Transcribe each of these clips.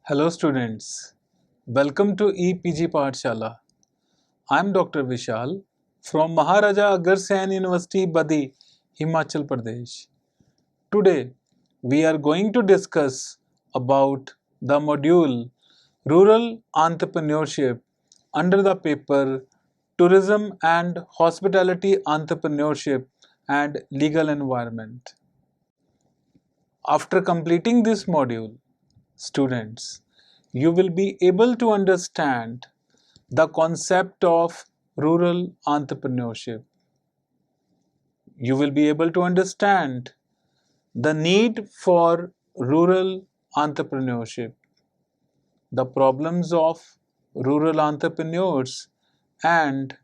Hello students, welcome to EPG Pathshala. I am Dr. Vishal from Maharaja Agarsen University, Badi, Himachal Pradesh. Today we are going to discuss about the module Rural Entrepreneurship under the paper Tourism and Hospitality Entrepreneurship and Legal Environment. After completing this module, students, you will be able to understand the concept of rural entrepreneurship. You will be able to understand the need for rural entrepreneurship, the problems of rural entrepreneurs, and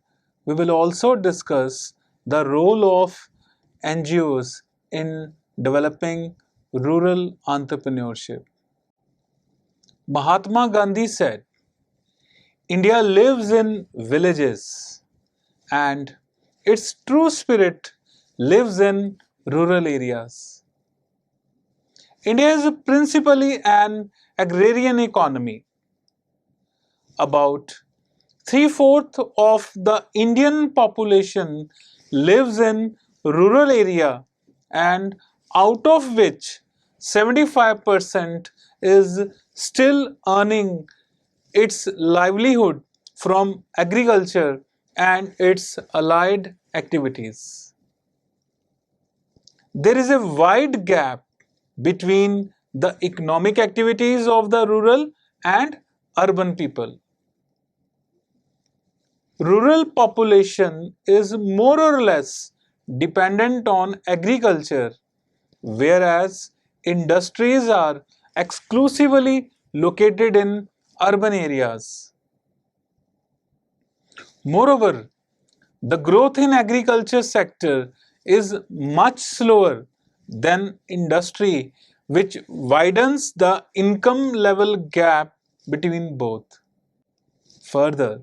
we will also discuss the role of NGOs in developing rural entrepreneurship. Mahatma Gandhi said, India lives in villages and its true spirit lives in rural areas. India is principally an agrarian economy. About three-fourths of the Indian population lives in rural area, and out of which 75% is still earning its livelihood from agriculture and its allied activities. There is a wide gap between the economic activities of the rural and urban people. Rural population is more or less dependent on agriculture, whereas industries are exclusively located in urban areas. Moreover, the growth in agriculture sector is much slower than industry, which widens the income level gap between both. Further,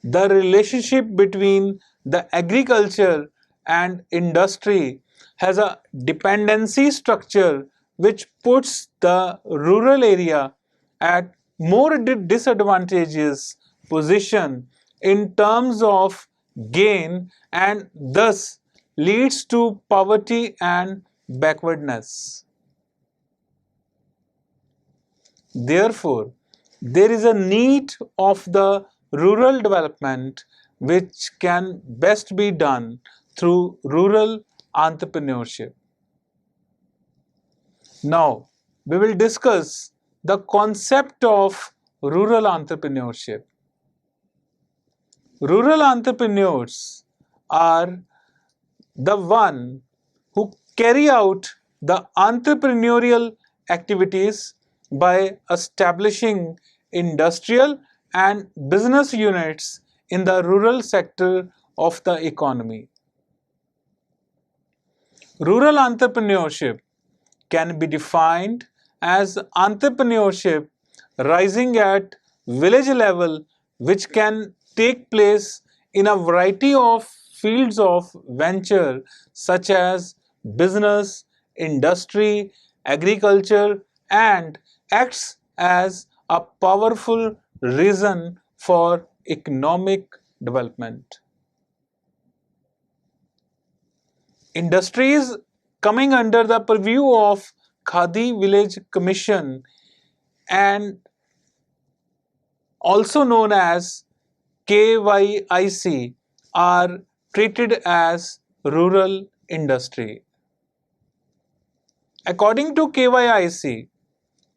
the relationship between the agriculture and industry has a dependency structure which puts the rural area at more disadvantageous position in terms of gain and thus leads to poverty and backwardness. Therefore, there is a need of the rural development which can best be done through rural entrepreneurship. Now, we will discuss the concept of rural entrepreneurship. Rural entrepreneurs are the one who carry out the entrepreneurial activities by establishing industrial and business units in the rural sector of the economy. Rural entrepreneurship can be defined as entrepreneurship rising at village level, which can take place in a variety of fields of venture such as business, industry, agriculture, and acts as a powerful reason for economic development. Industries coming under the purview of Khadi Village Commission and also known as KYIC are treated as rural industry. According to KYIC,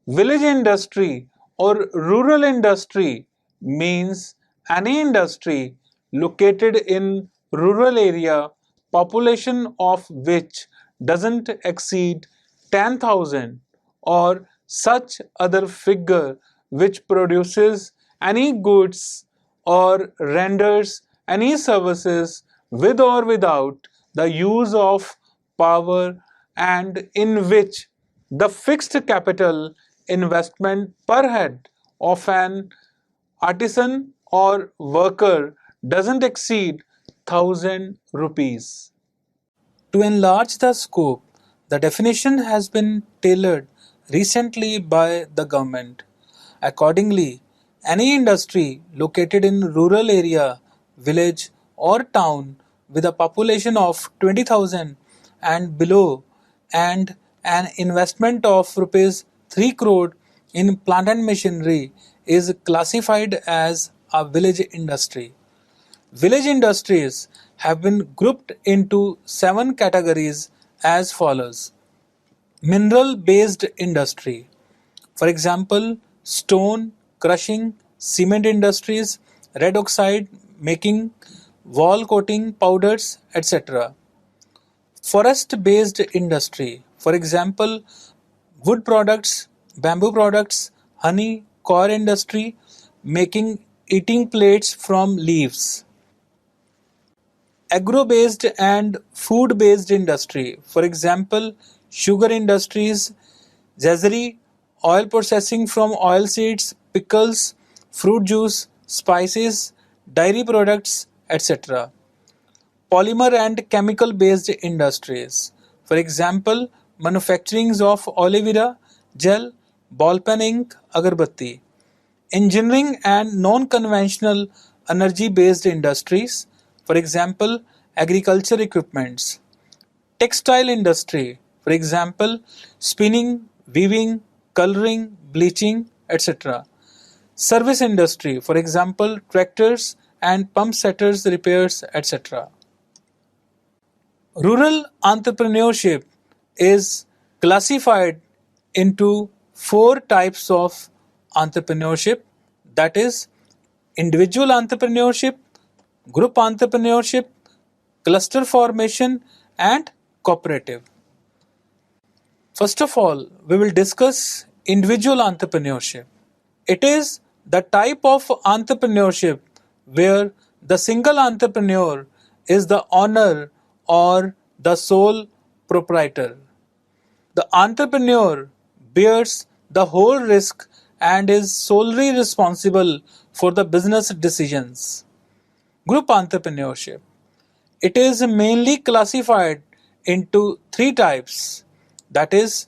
village industry or rural industry means any industry located in rural area population of which doesn't exceed 10,000 or such other figure which produces any goods or renders any services with or without the use of power and in which the fixed capital investment per head of an artisan or worker doesn't exceed 1,000 rupees. To enlarge the scope, the definition has been tailored recently by the government. Accordingly, any industry located in rural area, village or town with a population of 20,000 and below and an investment of rupees 3 crore in plant and machinery is classified as a village industry. Village industries have been grouped into 7 categories as follows: mineral based industry, for example, stone crushing, cement industries, red oxide making, wall coating powders, etc. Forest based industry, for example, wood products, bamboo products, honey, core industry making eating plates from leaves. Agro based and food based industry, for example, sugar industries, zazzery, oil processing from oil seeds, pickles, fruit juice, spices, dairy products, etc. Polymer and chemical based industries, for example, manufacturing of aloe vera gel, ball pen ink, agarbatti. Engineering and non conventional energy based industries, for example, agriculture equipments. Textile industry, for example, spinning, weaving, coloring, bleaching, etc. Service industry, for example, tractors and pump setters repairs, etc. Rural entrepreneurship is classified into 4 types of entrepreneurship, that is, individual entrepreneurship, group entrepreneurship, cluster formation, and cooperative. First of all, we will discuss individual entrepreneurship. It is the type of entrepreneurship where the single entrepreneur is the owner or the sole proprietor. The entrepreneur bears the whole risk and is solely responsible for the business decisions. Group entrepreneurship. It is mainly classified into 3 types, that is,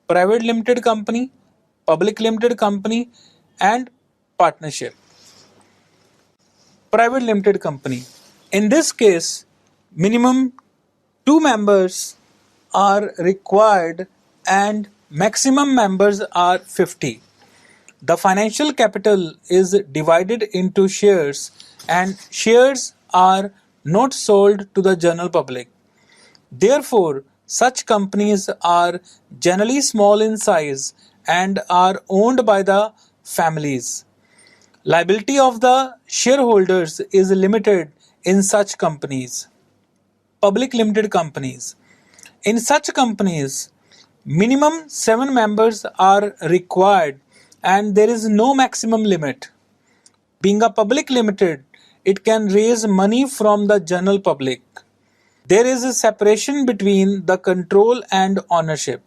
private limited company, public limited company, and partnership. Private limited company. In this case, minimum 2 members are required and maximum members are 50. The financial capital is divided into shares and shares are not sold to the general public. Therefore, such companies are generally small in size and are owned by the families. Liability of the shareholders is limited in such companies. Public limited companies. In such companies, minimum 7 members are required and there is no maximum limit. Being a public limited, it can raise money from the general public. There is a separation between the control and ownership.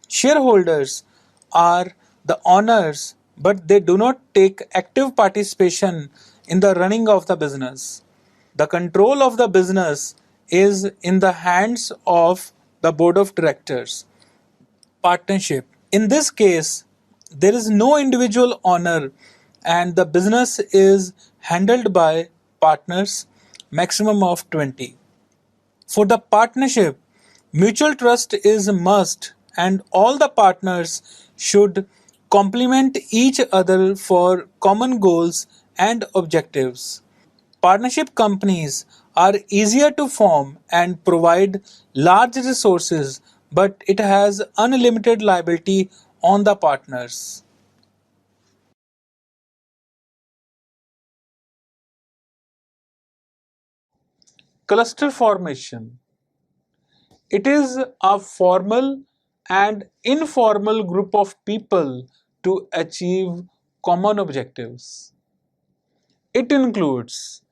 Shareholders are the owners, but they do not take active participation in the running of the business. The control of the business is in the hands of the board of directors. Partnership. In this case, there is no individual owner and the business is handled by partners, maximum of 20. For the partnership, mutual trust is a must and all the partners should complement each other for common goals and objectives. Partnership companies are easier to form and provide large resources, but it has unlimited liability on the partners. Cluster formation. It is a formal and informal group of people to achieve common objectives. It includes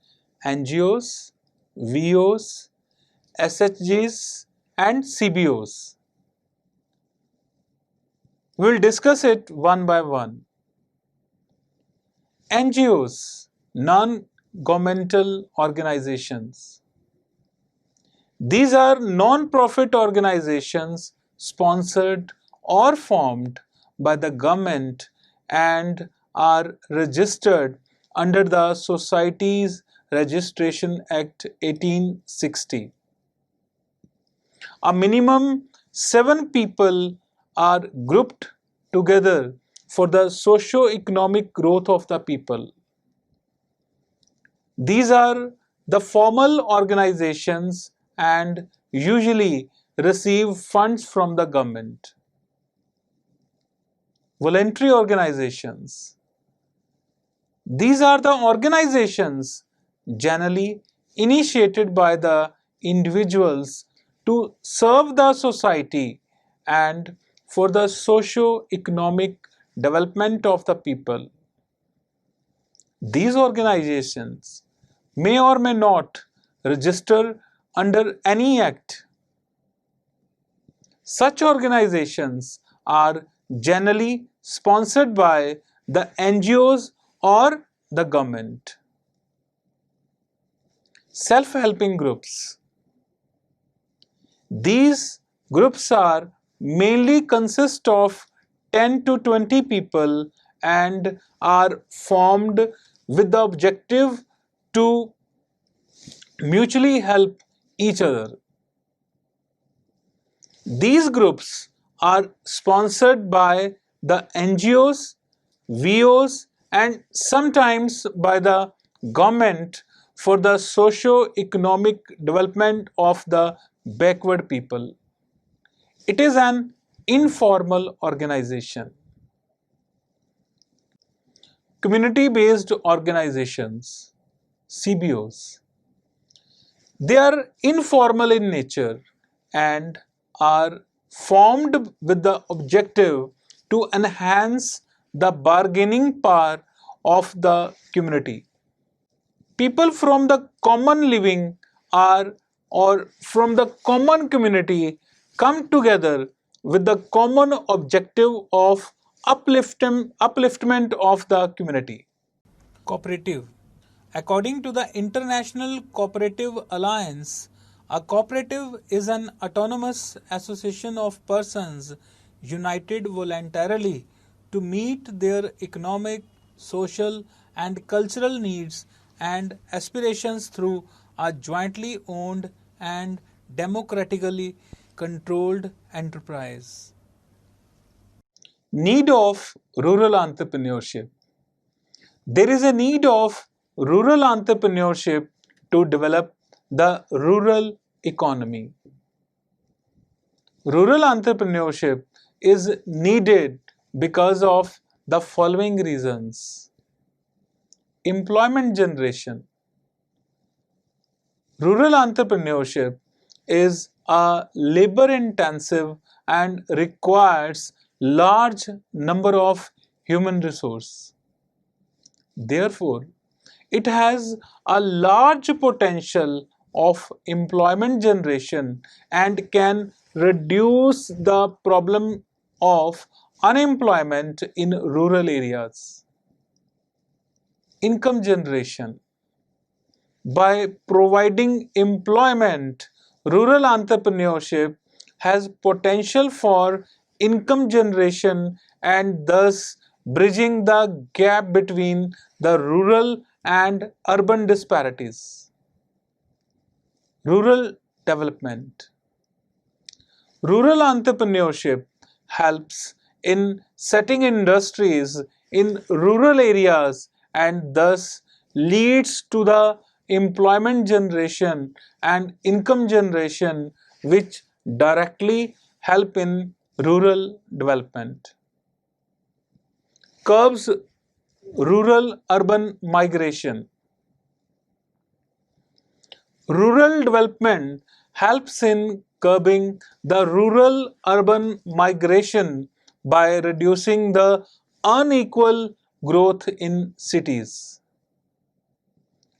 NGOs, VOs, SHGs, and CBOs. We'll discuss it one by one. NGOs, non governmental organizations. These are non profit organizations sponsored or formed by the government and are registered under the Societies Registration Act 1860. A minimum 7 people are grouped together for the socio-economic growth of the people. These are the formal organizations and usually receive funds from the government. Voluntary organizations. These are the organizations generally initiated by the individuals to serve the society and for the socio-economic development of the people. These organizations may or may not register under any act. Such organizations are generally sponsored by the NGOs or the government. Self-helping groups. These groups are mainly consist of 10 to 20 people and are formed with the objective to mutually help each other. These groups are sponsored by the NGOs, VOs, and sometimes by the government for the socio-economic development of the backward people. It is an informal organization. Community-based organizations, CBOs. They are informal in nature and are formed with the objective to enhance the bargaining power of the community. People from the common living are or from the common community come together with the common objective of upliftment of the community. Cooperative. According to the International Cooperative Alliance, a cooperative is an autonomous association of persons united voluntarily to meet their economic, social, and cultural needs and aspirations through a jointly owned and democratically controlled enterprise. Need of rural entrepreneurship. There is a need of rural entrepreneurship to develop the rural economy. Rural entrepreneurship is needed because of the following reasons. Employment generation. Rural entrepreneurship is a labor-intensive and requires large number of human resource. Therefore, it has a large potential of employment generation and can reduce the problem of unemployment in rural areas. Income generation. By providing employment, rural entrepreneurship has potential for income generation and thus bridging the gap between the rural and urban disparities. Rural development. Rural entrepreneurship helps in setting industries in rural areas and thus leads to the employment generation and income generation which directly help in rural development. Curbs rural-urban migration. Rural development helps in curbing the rural-urban migration by reducing the unequal growth in cities.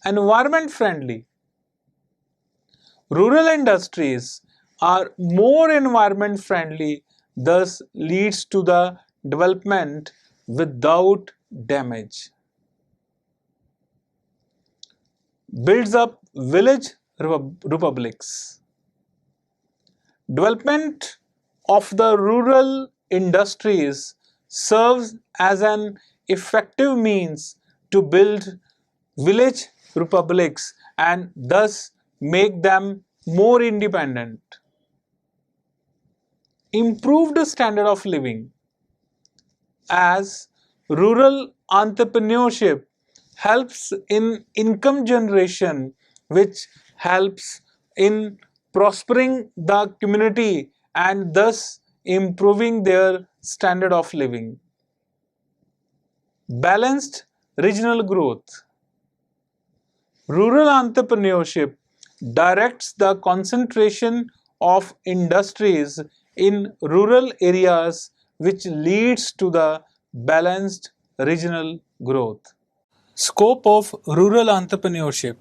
Environment friendly. Rural industries are more environment friendly, thus leads to the development without damage. Builds up village republics. Development of the rural industries serves as an effective means to build village republics and thus make them more independent. Improved standard of living. As rural entrepreneurship helps in income generation, which helps in prospering the community and thus improving their standard of living. Balanced regional growth. Rural entrepreneurship directs the concentration of industries in rural areas, which leads to the balanced regional growth. Scope of rural entrepreneurship.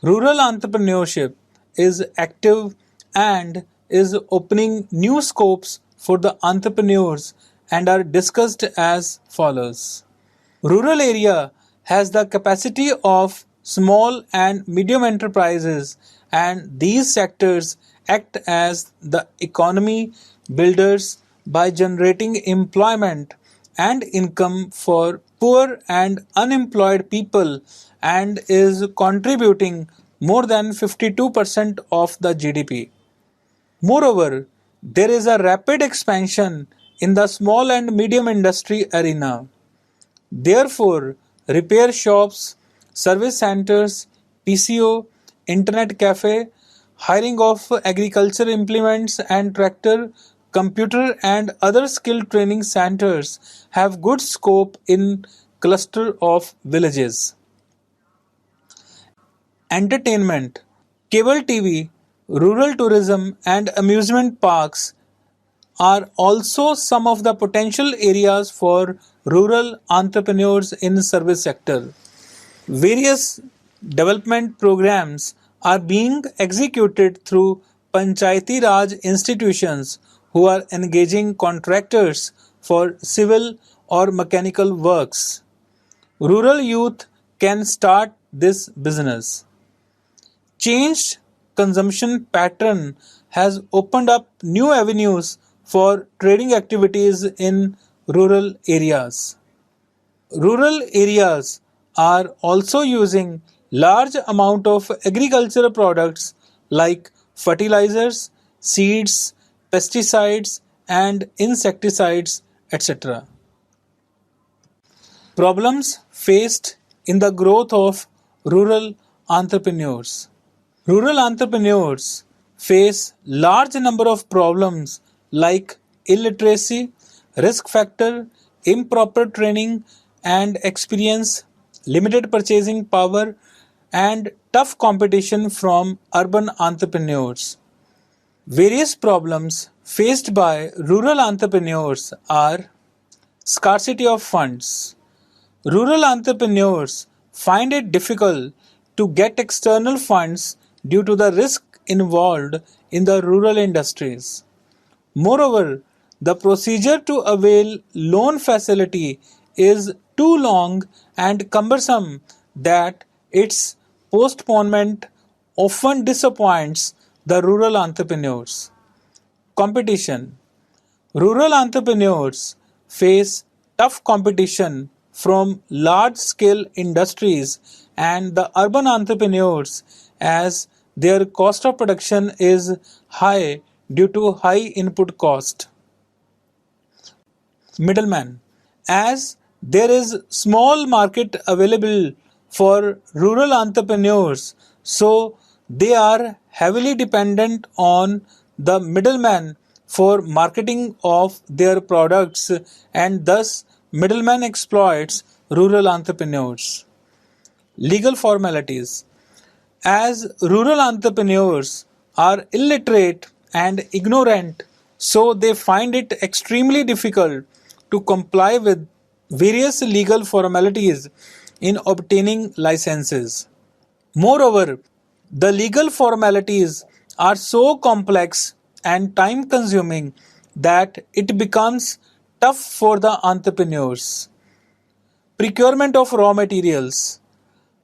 Rural entrepreneurship is active and is opening new scopes for the entrepreneurs and are discussed as follows. Rural area has the capacity of small and medium enterprises, and these sectors act as the economy builders by generating employment and income for poor and unemployed people and is contributing more than 52% of the GDP. Moreover, there is a rapid expansion in the small and medium industry arena. Therefore, repair shops, service centers, PCO, internet cafe, hiring of agriculture implements and tractor, computer and other skill training centers have good scope in cluster of villages. Entertainment, cable TV, rural tourism and amusement parks are also some of the potential areas for rural entrepreneurs in service sector. Various development programs are being executed through Panchayati Raj institutions who are engaging contractors for civil or mechanical works. Rural youth can start this business. Changed consumption pattern has opened up new avenues for trading activities in rural areas. Rural areas are also using large amount of agricultural products like fertilizers, seeds, pesticides and insecticides, etc. Problems faced in the growth of rural entrepreneurs. Rural entrepreneurs face large number of problems like illiteracy, risk factor, improper training and experience, limited purchasing power and tough competition from urban entrepreneurs. Various problems faced by rural entrepreneurs are scarcity of funds. Rural entrepreneurs find it difficult to get external funds due to the risk involved in the rural industries. Moreover, the procedure to avail loan facility is too long and cumbersome that its postponement often disappoints the rural entrepreneurs. Competition. Rural entrepreneurs face tough competition from large scale industries and the urban entrepreneurs as their cost of production is high due to high input cost. Middleman. As there is small market available for rural entrepreneurs, so they are heavily dependent on the middleman for marketing of their products and thus middleman exploits rural entrepreneurs. Legal formalities. As rural entrepreneurs are illiterate and ignorant, so they find it extremely difficult to comply with various legal formalities in obtaining licenses. Moreover, the legal formalities are so complex and time consuming that it becomes tough for the entrepreneurs. Procurement of raw materials.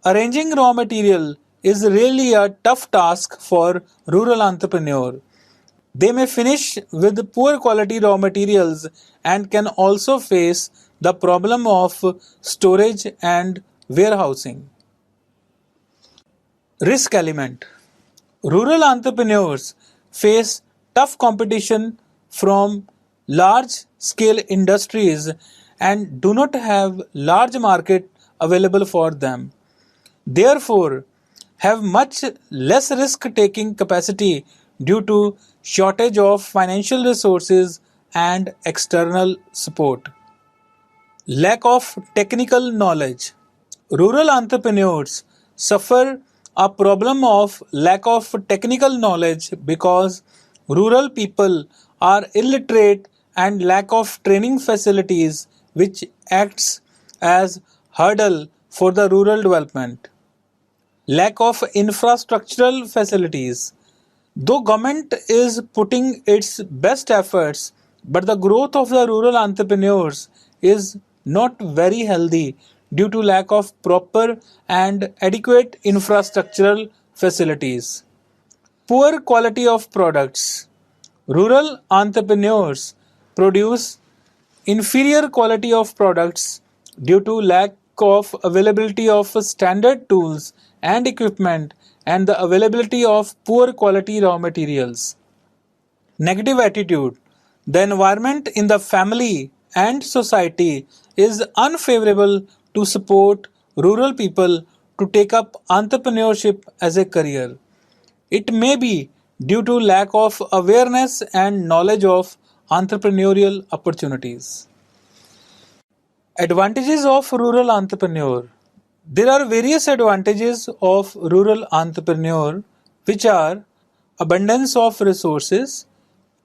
Arranging raw material is really a tough task for rural entrepreneur. They may finish with poor quality raw materials and can also face the problem of storage and warehousing. Risk element. Rural entrepreneurs face tough competition from large scale industries and do not have large market available for them. Therefore, have much less risk taking capacity due to shortage of financial resources and external support. Lack of technical knowledge. Rural entrepreneurs suffer a problem of lack of technical knowledge because rural people are illiterate and lack of training facilities which acts as hurdle for the rural development. Lack of infrastructural facilities. Though government is putting its best efforts, but the growth of the rural entrepreneurs is not very healthy due to lack of proper and adequate infrastructural facilities. Poor quality of products. Rural entrepreneurs produce inferior quality of products due to lack of availability of standard tools and equipment and the availability of poor quality raw materials. Negative attitude. The environment in the family and society is unfavorable to support rural people to take up entrepreneurship as a career. It may be due to lack of awareness and knowledge of entrepreneurial opportunities. Advantages of rural entrepreneur. There are various advantages of rural entrepreneur which are abundance of resources,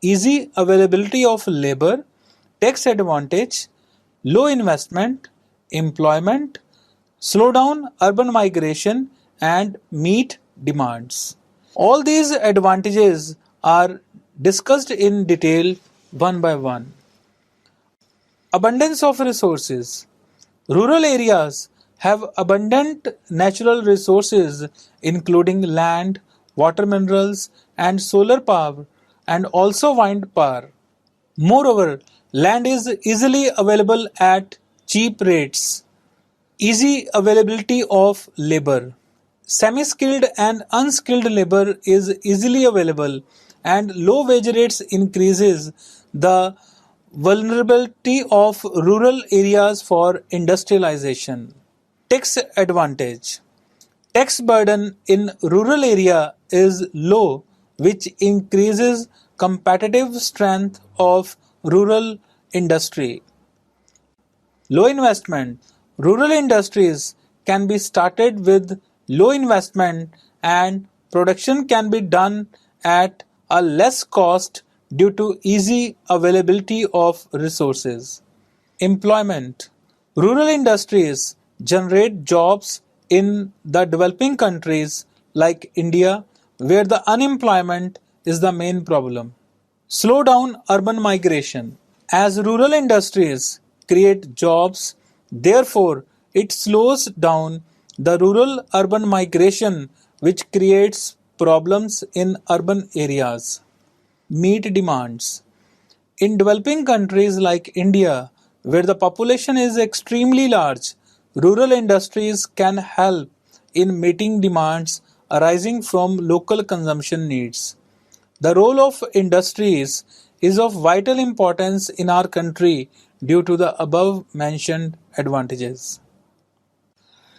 easy availability of labor, tax advantage, low investment, employment, slow down urban migration and meet demands. All these advantages are discussed in detail one by one. Abundance of resources. Rural areas have abundant natural resources including land, water minerals, and solar power, and also wind power. Moreover, land is easily available at cheap rates. Easy availability of labor. Semi skilled and unskilled labor is easily available, and low wage rates increases the vulnerability of rural areas for industrialization. Tax advantage. Tax burden in rural area is low, which increases competitive strength of rural industry. Low investment. Rural industries can be started with low investment and production can be done at a less cost due to easy availability of resources. Employment. Rural industries generate jobs in the developing countries like India, where the unemployment is the main problem. Slow down urban migration. As rural industries create jobs, therefore, it slows down the rural urban migration, which creates problems in urban areas. Meet demands. In developing countries like India, where the population is extremely large, rural industries can help in meeting demands arising from local consumption needs. The role of industries is of vital importance in our country due to the above mentioned advantages.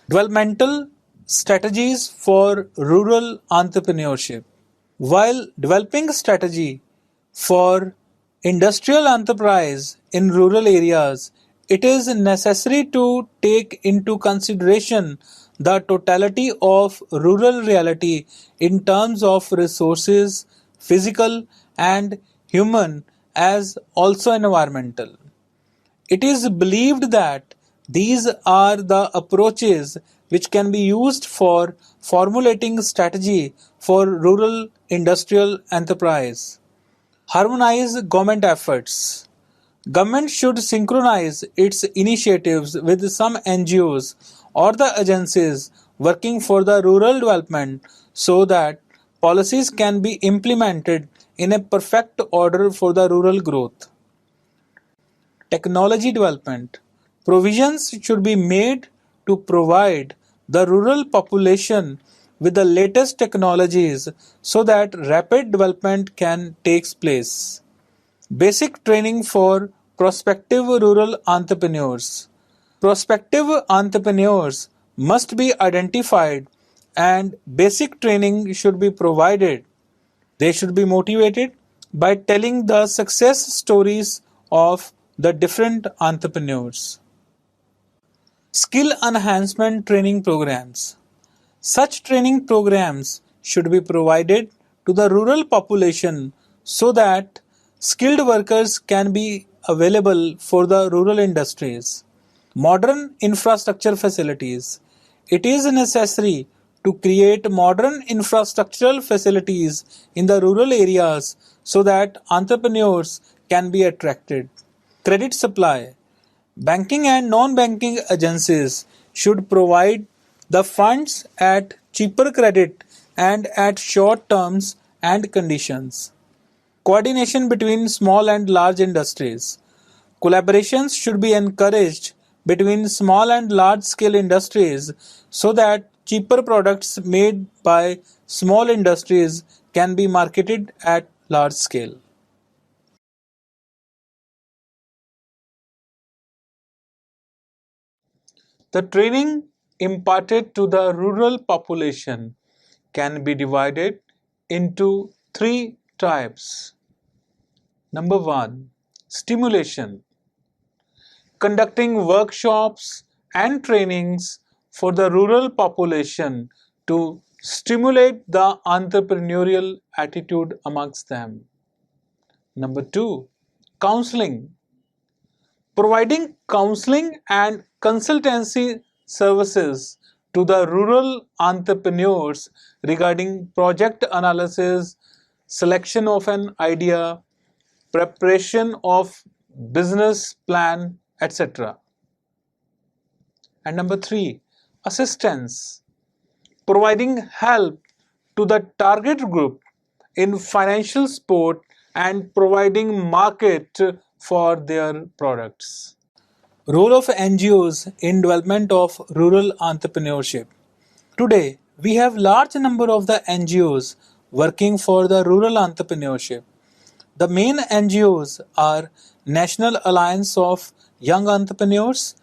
Developmental strategies for rural entrepreneurship. While developing strategy for industrial enterprise in rural areas, it is necessary to take into consideration the totality of rural reality in terms of resources, physical and human, as also environmental. It is believed that these are the approaches which can be used for formulating strategy for rural industrial enterprise. Harmonize government efforts. Government should synchronize its initiatives with some NGOs or the agencies working for the rural development so that policies can be implemented in a perfect order for the rural growth. Technology development. Provisions should be made to provide the rural population with the latest technologies so that rapid development can take place. Basic training for prospective rural entrepreneurs. Prospective entrepreneurs must be identified and basic training should be provided. They should be motivated by telling the success stories of the different entrepreneurs. Skill enhancement training programs. Such training programs should be provided to the rural population so that skilled workers can be available for the rural industries. Modern infrastructure facilities. It is necessary to create modern infrastructural facilities in the rural areas so that entrepreneurs can be attracted. Credit supply. Banking and non-banking agencies should provide the funds at cheaper credit and at short terms and conditions. Coordination between small and large industries. Collaborations should be encouraged between small and large scale industries so that cheaper products made by small industries can be marketed at large scale. The training imparted to the rural population can be divided into three types. Number one, stimulation. Conducting workshops and trainings for the rural population to stimulate the entrepreneurial attitude amongst them. Number two, counseling. Providing counseling and consultancy services to the rural entrepreneurs regarding project analysis, selection of an idea, preparation of business plan, etc. And number three, assistance. Providing help to the target group in financial support and providing market for their products. Role of NGOs in development of rural entrepreneurship. Today, we have large number of the NGOs working for the rural entrepreneurship. The main NGOs are National Alliance of Young Entrepreneurs,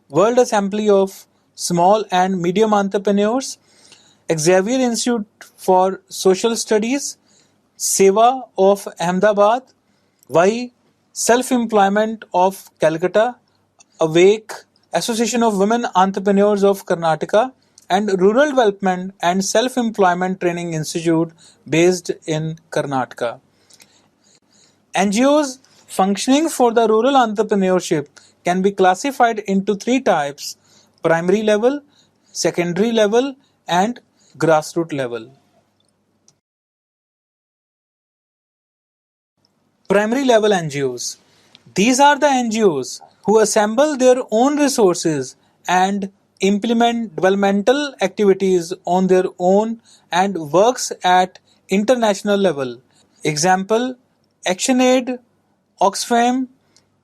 World Assembly of Small and Medium Entrepreneurs, Xavier Institute for Social Studies, Seva of Ahmedabad, Y Self-Employment of Calcutta, Awake, Association of Women Entrepreneurs of Karnataka, and Rural Development and Self-Employment Training Institute based in Karnataka. NGOs functioning for the rural entrepreneurship can be classified into three types: primary level, secondary level, and grassroots level. Primary level NGOs. These are the NGOs who assemble their own resources and implement developmental activities on their own and works at international level. Example: ActionAid, Oxfam,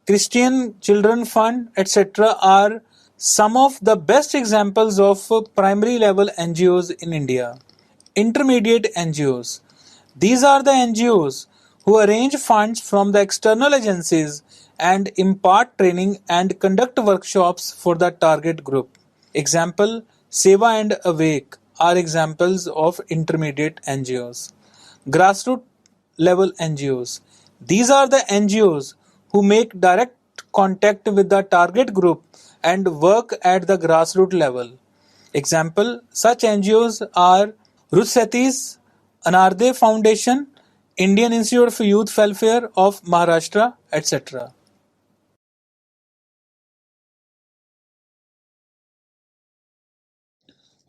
Christian Children Fund, etc. are some of the best examples of primary level NGOs in India. Intermediate NGOs. These are the NGOs who arrange funds from the external agencies and impart training and conduct workshops for the target group. Example: Seva and Awake are examples of intermediate NGOs. Grassroots level NGOs. These are the NGOs who make direct contact with the target group and work at the grassroots level. Example: such NGOs are Rutsati's Anarde Foundation, Indian Institute of Youth Welfare of Maharashtra, etc.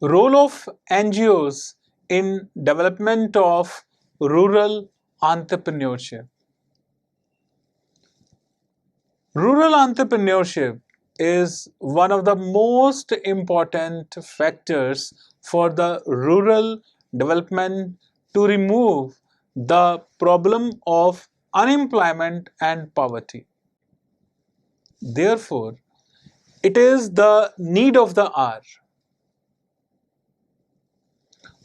Role of NGOs in development of rural entrepreneurship. Rural entrepreneurship is one of the most important factors for the rural development to remove the problem of unemployment and poverty. Therefore, It is the need of the hour.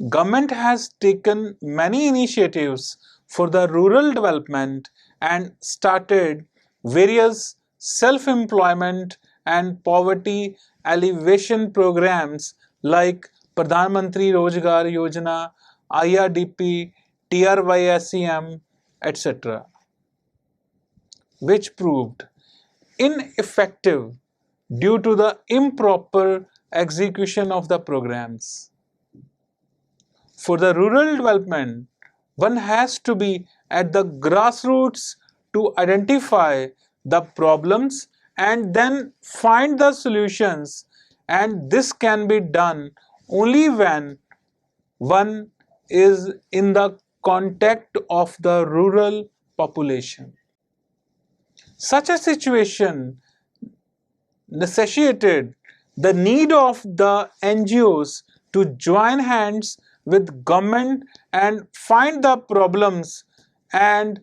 Government has taken many initiatives for the rural development and started various self-employment and poverty alleviation programs like Pradhan Mantri Rozgar Yojana, IRDP, TRYSEM, etc., which proved ineffective due to the improper execution of the programs. For the rural development, one has to be at the grassroots to identify the problems and then find the solutions, and this can be done only when one is in the contact of the rural population. Such a situation necessitated the need of the NGOs to join hands with government and find the problems, and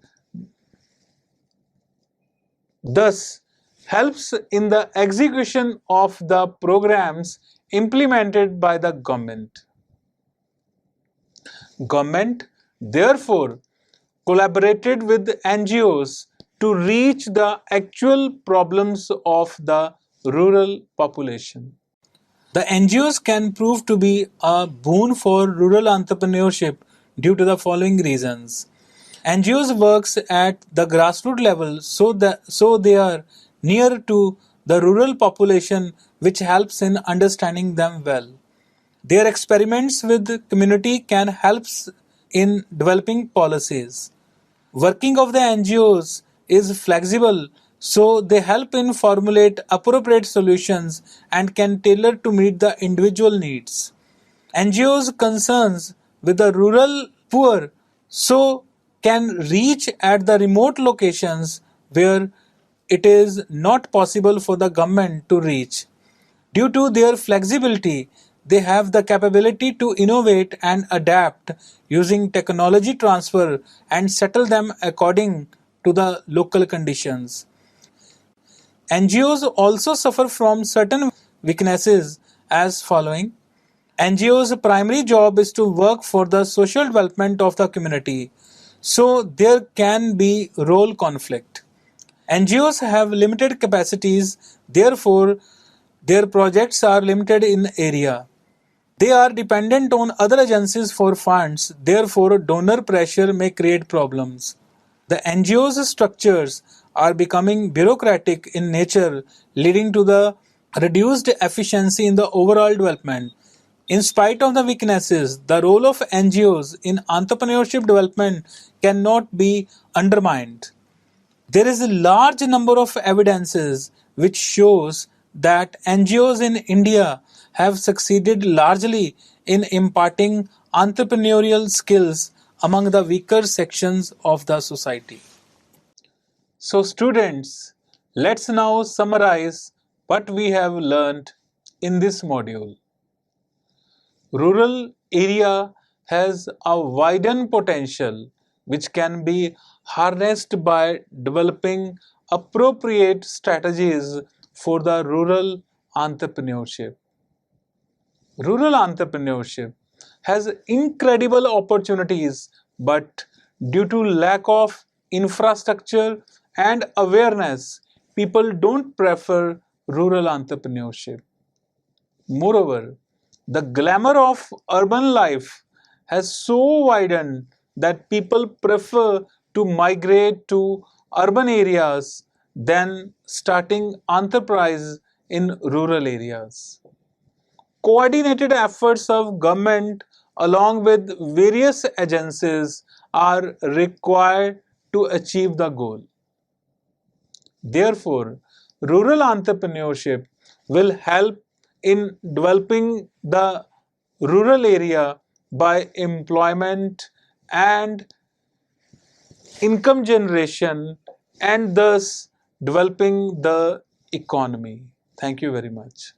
thus helps in the execution of the programs implemented by the government. Government therefore collaborated with NGOs to reach the actual problems of the rural population. The NGOs can prove to be a boon for rural entrepreneurship due to the following reasons. NGOs works at the grassroots level so they are near to the rural population, which helps in understanding them well. Their experiments with the community can help in developing policies. Working of the NGOs is flexible, so they help in formulate appropriate solutions and can tailor to meet the individual needs. NGOs concerns with the rural poor so can reach at the remote locations where it is not possible for the government to reach. Due to their flexibility, they have the capability to innovate and adapt using technology transfer and settle them according to the local conditions. NGOs also suffer from certain weaknesses as following. NGO's primary job is to work for the social development of the community, so there can be role conflict. NGOs have limited capacities, therefore their projects are limited in area. They are dependent on other agencies for funds, therefore donor pressure may create problems. The NGO's structures are becoming bureaucratic in nature, leading to the reduced efficiency in the overall development. In spite of the weaknesses, the role of NGOs in entrepreneurship development cannot be undermined. There is a large number of evidences which shows that NGOs in India have succeeded largely in imparting entrepreneurial skills among the weaker sections of the society. So students, let's now summarize what we have learned in this module. Rural area has a widened potential which can be harnessed by developing appropriate strategies for the rural entrepreneurship. Rural entrepreneurship has incredible opportunities, but due to lack of infrastructure and awareness, people don't prefer rural entrepreneurship. Moreover, the glamour of urban life has so widened that people prefer to migrate to urban areas than starting enterprise in rural areas. Coordinated efforts of government along with various agencies are required to achieve the goal. Therefore, rural entrepreneurship will help in developing the rural area by employment and income generation and thus developing the economy. Thank you very much.